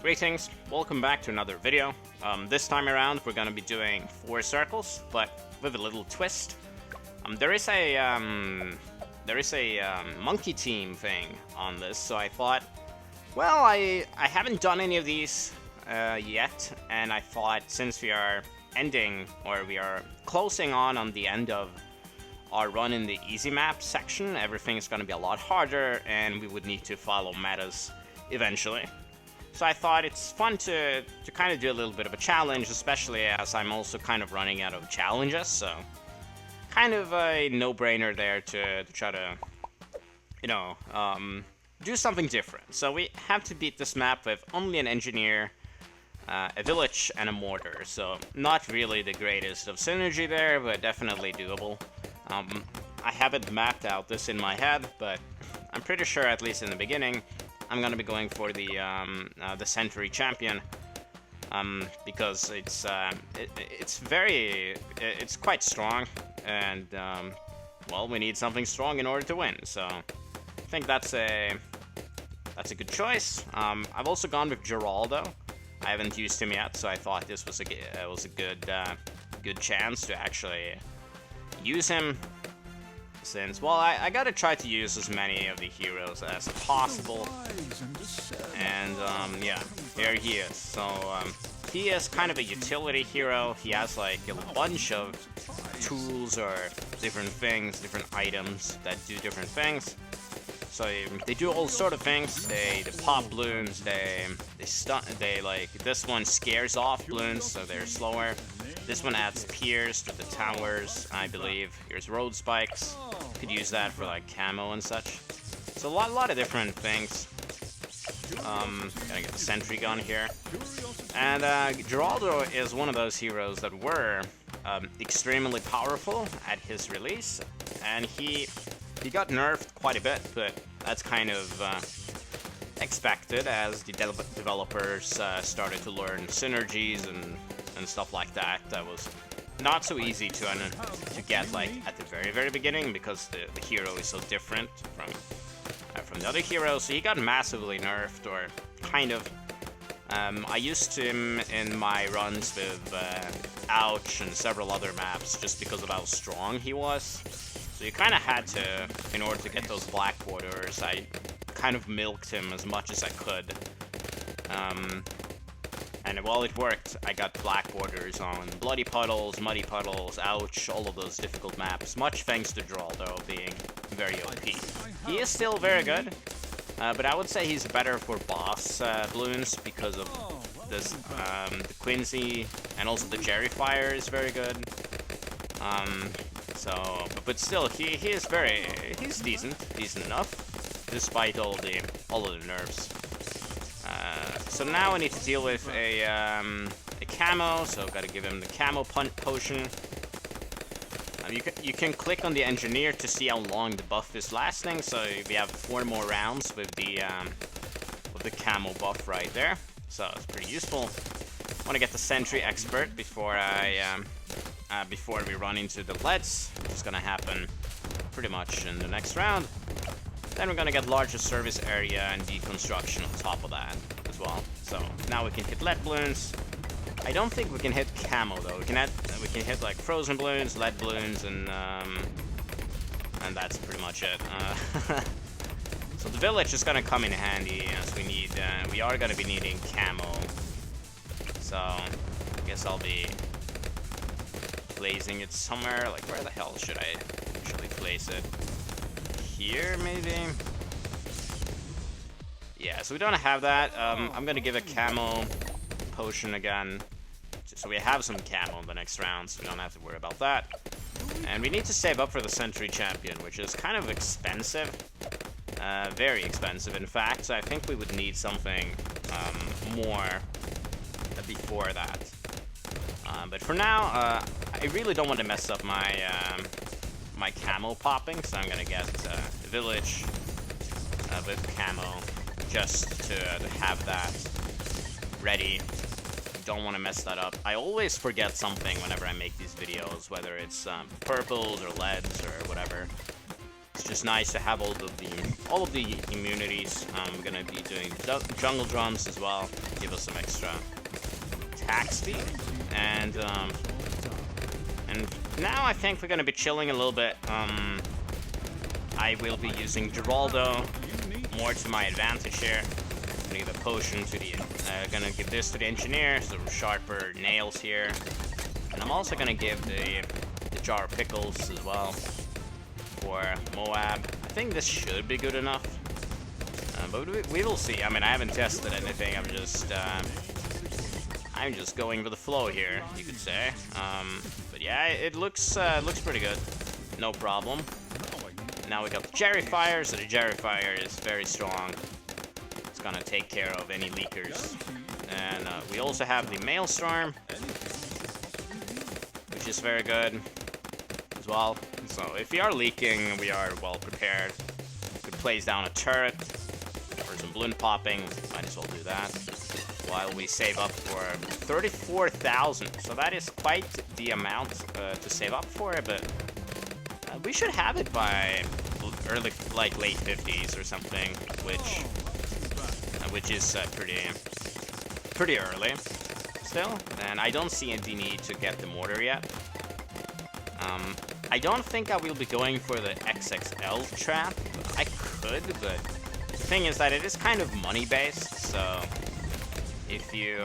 Greetings, welcome back to another video. This time around we're gonna be doing 4 circles, but with a little twist. There is a monkey team thing on this, so I thought, well, I haven't done any of these yet, and I thought since we are ending, or we are closing on the end of our run in the easy map section, everything's gonna be a lot harder, and we would need to follow metas eventually. So I thought it's fun to kind of do a little bit of a challenge, especially as I'm also kind of running out of challenges, so kind of a no-brainer there to try to, you know, do something different. So we have to beat this map with only an engineer, a village, and a mortar, so not really the greatest of synergy there, but definitely doable. I haven't mapped out this in my head, but I'm pretty sure, at least in the beginning, I'm gonna be going for the Sentry Champion, because it's quite strong, and well, we need something strong in order to win. So I think that's a good choice. I've also gone with Geraldo. I haven't used him yet, so I thought this was a good chance to actually use him. Since, well, I gotta try to use as many of the heroes as possible, and yeah, there he is. So he is kind of a utility hero. He has like a bunch of tools or different things, different items that do different things. So they do all sort of things. They pop Bloons. They stun. They like, this one scares off Bloons, so they're slower. This one adds piers to the towers, I believe. Here's road spikes. Could use that for like camo and such. So a lot of different things. Gonna get the sentry gun here. And Geraldo is one of those heroes that were extremely powerful at his release, and he got nerfed quite a bit, but that's kind of expected as the developers started to learn synergies and stuff like that. That was not so easy to get like at the very beginning, because the hero is so different from the other heroes. So he got massively nerfed, or kind of. I used him in my runs with Ouch and several other maps just because of how strong he was. So you kind of had to, in order to get those black borders, I kind of milked him as much as I could. And while it worked, I got black borders on Bloody Puddles, Muddy Puddles, Ouch, all of those difficult maps, much thanks to Geraldo being very OP. He is still very good, but I would say he's better for boss Bloons because of this, the Quincy, and also the Jerry Fire is very good. So, but still, he is he's decent enough, despite all of the nerfs. So now I need to deal with a camo, so gotta give him the camo potion. You can click on the engineer to see how long the buff is lasting. So we have 4 more rounds with the camo buff right there. So it's pretty useful. I want to get the sentry expert before we run into the leads, which is gonna happen pretty much in the next round. Then we're gonna get larger service area and deconstruction on top of that as well. So now we can hit lead Bloons. I don't think we can hit camo though. We can hit like frozen Bloons, lead Bloons, and that's pretty much it. So the village is gonna come in handy, as we are gonna be needing camo. So I guess I'll be placing it somewhere. Like, where the hell should I actually place it? Here, maybe? Yeah, so we don't have that. I'm gonna give a camo potion again, so we have some camo in the next round, so we don't have to worry about that. And we need to save up for the Sentry Champion, which is kind of expensive. Very expensive, in fact, so I think we would need something more before that. But for now, I really don't want to mess up my my camo popping, so I'm gonna get a village with camo, just to have that ready. Don't want to mess that up. I always forget something whenever I make these videos, whether it's purples or leads or whatever. It's which is nice to have all of the immunities. I'm gonna be doing jungle drums as well, give us some extra attack speed, and now I think we're gonna be chilling a little bit. I will be using Geraldo more to my advantage here. I'm gonna give a potion to the, gonna give this to the engineer, so sharper nails here. And I'm also gonna give the jar of pickles as well for Moab. I think this should be good enough, but we will see. I mean, I haven't tested anything. I'm just going with the flow here, you could say. But yeah, it looks pretty good. No problem. Now we got the Jerry Fire, so the Jerry Fire is very strong. It's gonna take care of any leakers. And we also have the Maelstrom, which is very good as well. So if we are leaking, we are well prepared. We could place down a turret or some balloon popping. Might as well do that while we save up for 34,000. So that is quite the amount to save up for, but we should have it by early, like late 50s or something, which is pretty early still. And I don't see any need to get the mortar yet. I don't think I will be going for the XXL trap. I could, but the thing is that it is kind of money based. So if you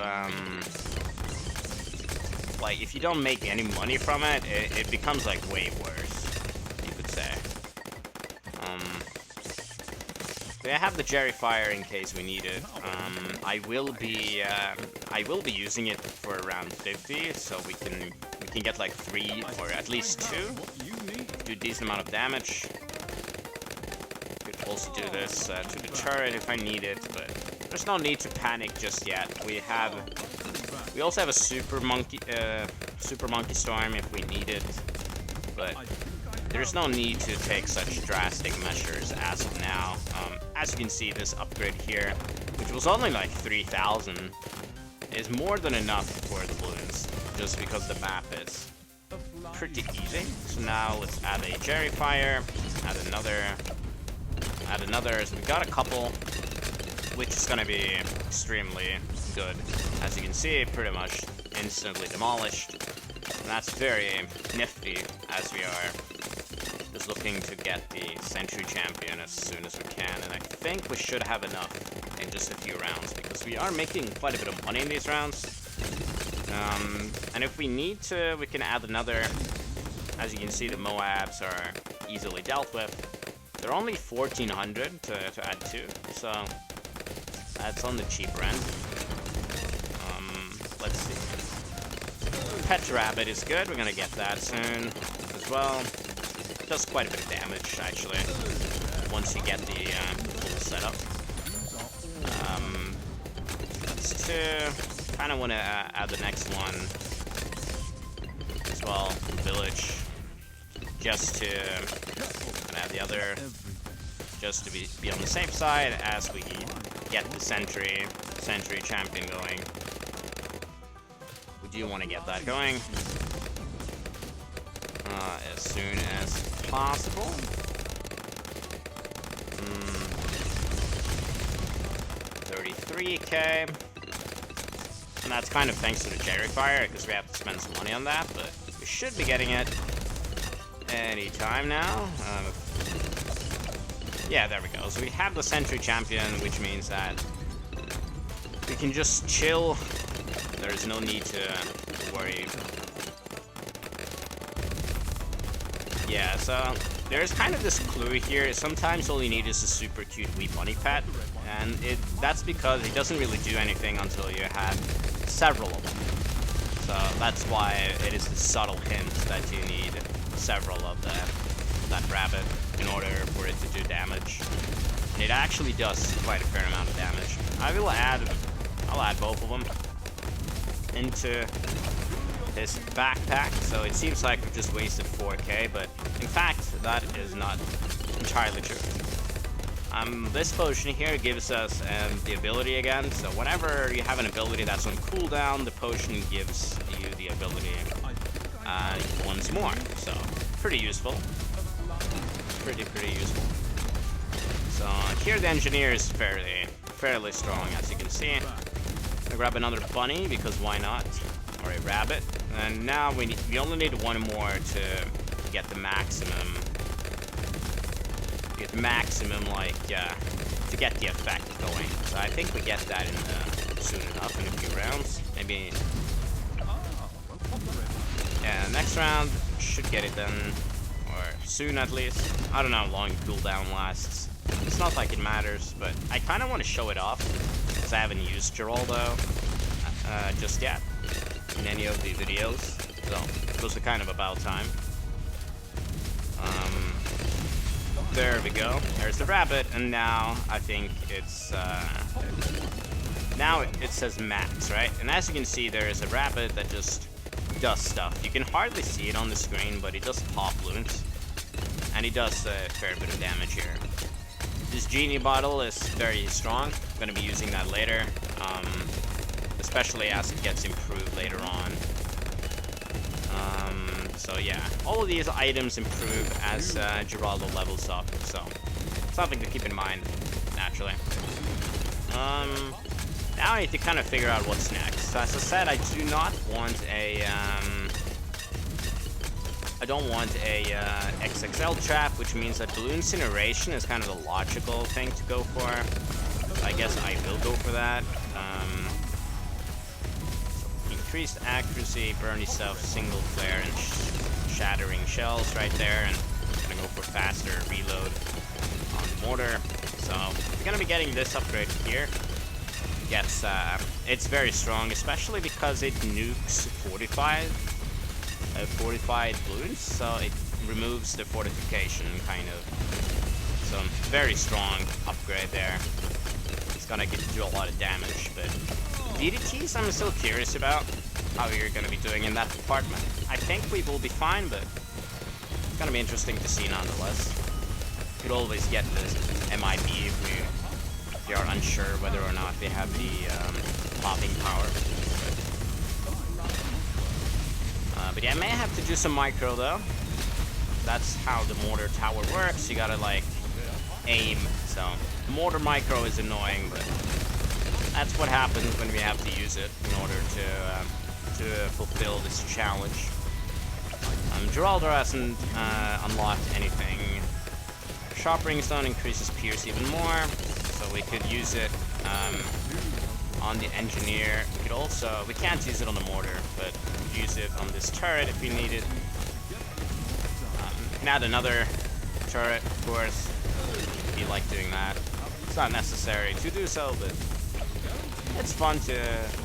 if you don't make any money from it, it becomes like way worse, you could say. So I have the Jerry Fire in case we need it. I will be using it for around 50, so we can get like 3 or at least 2. Do a decent amount of damage. Could also do this to the turret if I need it, but there's no need to panic just yet. We also have a Super Monkey Storm if we need it, but there's no need to take such drastic measures as of now. As you can see, this upgrade here, which was only like 3,000, is more than enough for the Bloons, just because the map is pretty easy. So now let's add a Jerry Fire, add another, so we got a couple, which is gonna be extremely good. As you can see, pretty much instantly demolished. And that's very nifty, as we are just looking to get the Sentry Champion as soon as we can. And I think we should have enough in just a few rounds, because we are making quite a bit of money in these rounds. And if we need to, we can add another. As you can see, the Moabs are easily dealt with. They're only 1,400 to add 2, so that's on the cheaper end. Let's see. Pet Rabbit is good. We're gonna get that soon as well. It does quite a bit of damage, actually, once you get the full setup. That's 2. Kind of want to add the next one as well, Village, just to add the other, just to be on the safe side as we get the Sentry Champion going. We do want to get that going as soon as possible. 33k. And that's kind of thanks to the Jerry Fire, because we have to spend some money on that, but we should be getting it any time now. Yeah, there we go. So we have the Sentry Champion, which means that we can just chill. There is no need to worry. Yeah, so there's kind of this clue here. Sometimes all you need is a super cute wee bunny pet, and that's because it doesn't really do anything until you have several of them. So that's why it is the subtle hint that you need several of that rabbit in order for it to do damage. And it actually does quite a fair amount of damage. I'll add both of them into his backpack, so it seems like we've just wasted 4k, but in fact that is not entirely true. This potion here gives us the ability again, so whenever you have an ability that's on cooldown, the potion gives you the ability once more, so pretty useful. pretty useful. So here the engineer is fairly strong, as you can see. I'll grab another bunny because why not? Or a rabbit. And now we only need one more to get the maximum. Get the maximum, like to get the effect going. So I think we get that in soon enough in a few rounds. Maybe. Yeah, next round should get it done, or soon at least. I don't know how long cooldown lasts. It's not like it matters, but I kind of want to show it off because I haven't used Geraldo just yet in any of the videos. So it was kind of about time. There we go. There's the rabbit, and now I think it's now it says max, right? And as you can see, there is a rabbit that just does stuff. You can hardly see it on the screen, but he does pop Bloons, and he does a fair bit of damage here. This genie bottle is very strong. I'm gonna be using that later, especially as it gets improved later on. So yeah, all of these items improve as Geraldo levels up, so something to keep in mind, naturally. Now I need to kind of figure out what's next. So as I said, I do not want a I don't want a XXL trap, which means that Blooncineration is kind of the logical thing to go for. So I guess I will go for that. Increased accuracy, burny stuff, single flare, and shattering shells right there. And I'm gonna go for faster reload on the mortar. So we're gonna be getting this upgrade here. It's very strong, especially because it nukes fortified Bloons, so it removes the fortification, kind of. So very strong upgrade there. It's gonna do a lot of damage, but DDTs I'm still curious about how you're gonna be doing in that department. I think we will be fine, but it's gonna be interesting to see nonetheless. Could always get this MIB if we are unsure whether or not they have the popping power. But yeah, I may have to do some micro though. That's how the mortar tower works. You gotta like aim. So the mortar micro is annoying, but that's what happens when we have to use it in order to fulfill this challenge. Geraldo hasn't unlocked anything. Sharp Ringstone increases Pierce even more, so we could use it on the engineer. We can't use it on the mortar, but we could use it on this turret if we need it. We can add another turret, of course, if you like doing that. It's not necessary to do so, but it's fun to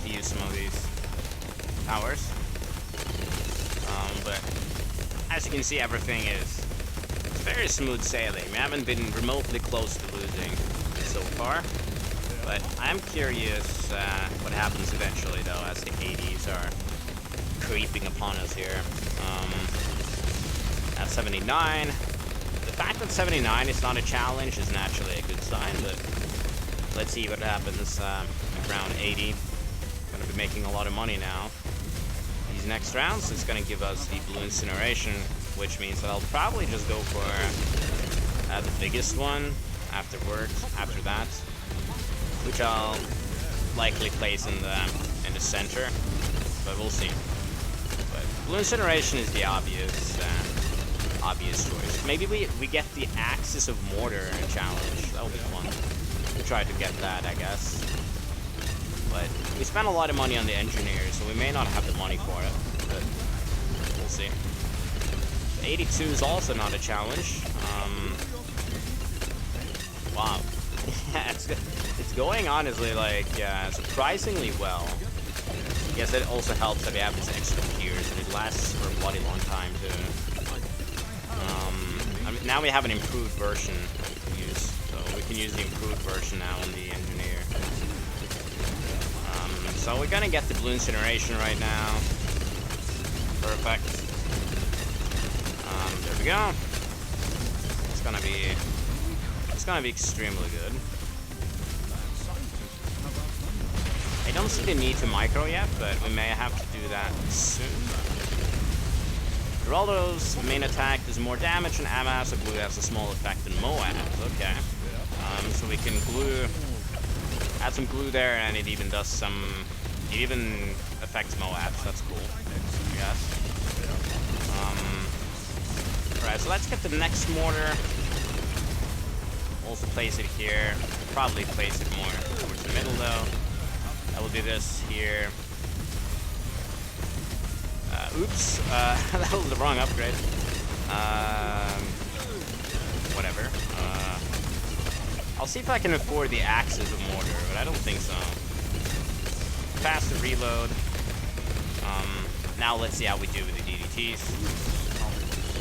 use some of these towers. But as you can see, everything is very smooth sailing. We haven't been remotely close to losing so far, but I'm curious what happens eventually, though, as the 80s are creeping upon us here. At 79, the fact that 79 is not a challenge is naturally a good sign, but let's see what happens at round 80. Gonna be making a lot of money now. These next rounds, it's gonna give us the Blooncineration, which means that I'll probably just go for the biggest one afterwards, after that, which I'll likely place in the center, but we'll see. But Blooncineration is the obvious choice. Maybe we get the Axis of Mortar challenge. That would be fun. We'll try to get that, I guess. But we spent a lot of money on the engineer, so we may not have the money for it, but we'll see. 82 is also not a challenge. Wow. Yeah, it's going honestly like surprisingly well. I guess it also helps that we have this extra Pierce, and it lasts for a bloody long time too. I mean, now we have an improved version to use, so we can use the improved version now on the engineer. So we're gonna get the Blooncineration right now. Perfect. There we go. It's gonna be extremely good. I don't see the need to micro yet, but we may have to do that soon. Geraldo's main attack does more damage, and Amass of Glue has a small effect in Moabs. Okay. So we can glue, add some glue there, and it even does some, it even affects Moabs. That's cool, I guess. Alright, so let's get the next mortar. Also place it here. Probably place it more towards the middle though. I will do this here. Oops, that was the wrong upgrade. Whatever. I'll see if I can afford the axes of mortar, but I don't think so. Faster reload. Now let's see how we do with the DDTs.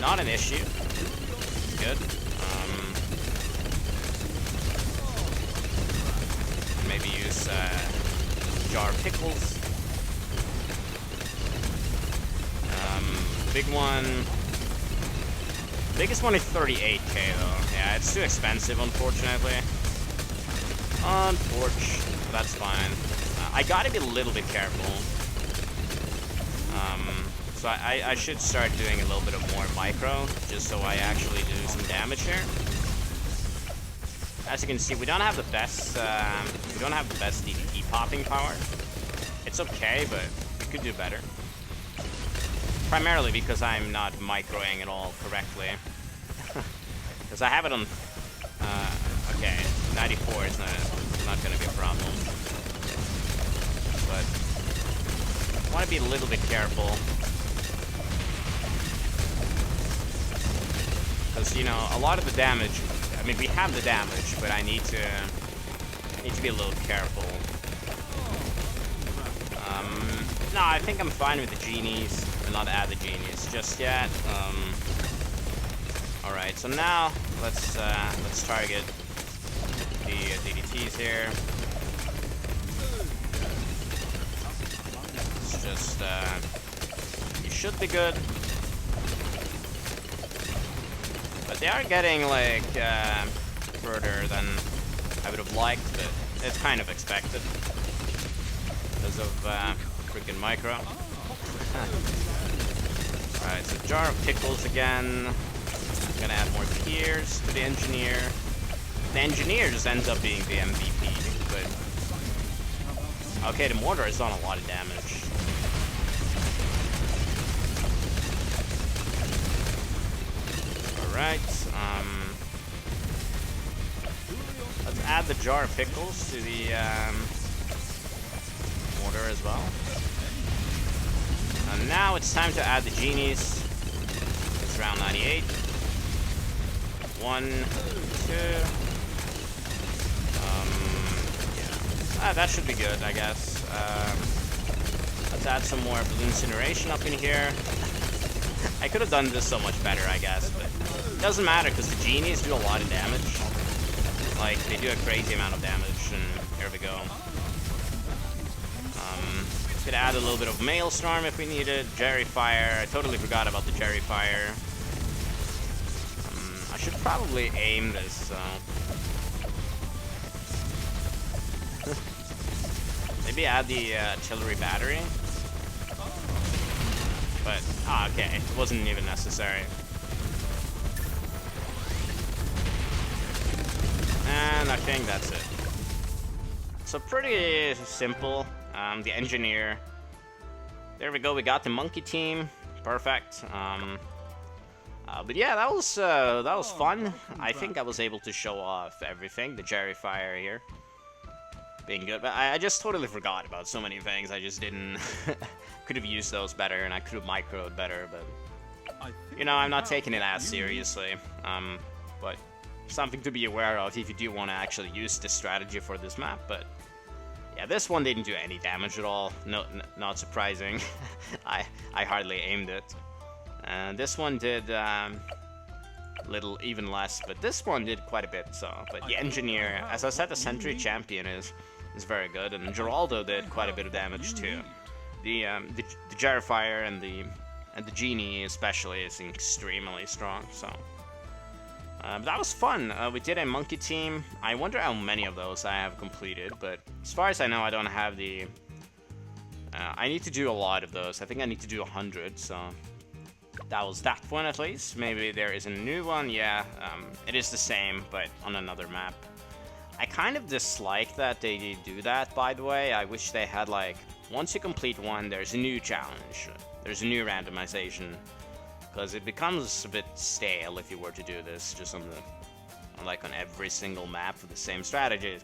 Not an issue. Good. Maybe use jar of pickles. Big one. Biggest one is 38k though. Yeah, it's too expensive, unfortunately. That's fine. I gotta be a little bit careful. So I should start doing a little bit of more micro, just so I actually do some damage here. As you can see, we don't have the best DDT popping power. It's okay, but we could do better. Primarily because I'm not microing at all correctly. Because I have it on... okay, 94 is not going to be a problem. But I want to be a little bit careful. Because, you know, a lot of the damage... I mean, we have the damage, but I need to be a little careful. No, I think I'm fine with the genies. Or not add the genies just yet. Alright, so now let's target the DDTs here. It's just you should be good. But they are getting like further than I would have liked, but it's kind of expected because of freaking micro. Alright, so jar of pickles again. I'm gonna add more tears to the engineer. The engineer just ends up being the MVP, but okay, the mortar has done a lot of damage. Alright, let's add the jar of pickles to the mortar as well. And now it's time to add the genies. It's round 98. 1, 2. Yeah. That should be good, I guess. Let's add some more Blooncineration up in here. I could have done this so much better, I guess, but it doesn't matter because the genies do a lot of damage. Like, they do a crazy amount of damage, and here we go. Could add a little bit of Maelstrom if we needed. Jerry Fire. I totally forgot about the Jerry Fire. I should probably aim this. Maybe add the artillery battery. But okay, it wasn't even necessary. And I think that's it. So pretty simple. The engineer. There we go. We got the monkey team. Perfect. But yeah, that was fun. I think I was able to show off everything. The Jerry Fire here being good, but I just totally forgot about so many things. I just didn't. Could have used those better, and I could have microed better. But you know, I'm not taking it as seriously. But something to be aware of if you do want to actually use this strategy for this map. But yeah, this one didn't do any damage at all. No, not surprising. I hardly aimed it. And this one did little even less, but this one did quite a bit. So, but the engineer, as I said, the Sentry Champion is very good, and Geraldo did quite a bit of damage too. The Fire and the Genie especially is extremely strong. So. That was fun. We did a monkey team. I wonder how many of those I have completed, but as far as I know, I don't have the... I need to do a lot of those. I think I need to do 100, so... that was that one at least. Maybe there is a new one. Yeah, it is the same, but on another map. I kind of dislike that they do that, by the way. I wish they had, like, once you complete one, there's a new challenge. There's a new randomization. Because it becomes a bit stale if you were to do this just on every single map with the same strategy. It's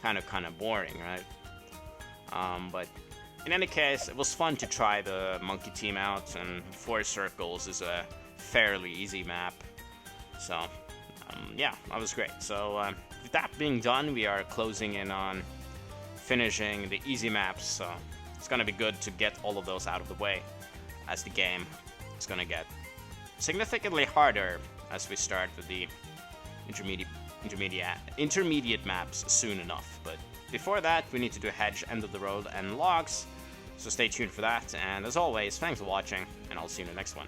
kind of boring, right? But in any case, it was fun to try the monkey team out, and 4 circles is a fairly easy map. So, yeah, that was great. So, with that being done, we are closing in on finishing the easy maps. So, it's gonna be good to get all of those out of the way, as the game is gonna get significantly harder as we start with the intermediate maps soon enough. But before that, we need to do hedge, end of the road, and logs. So stay tuned for that. And as always, thanks for watching, and I'll see you in the next one.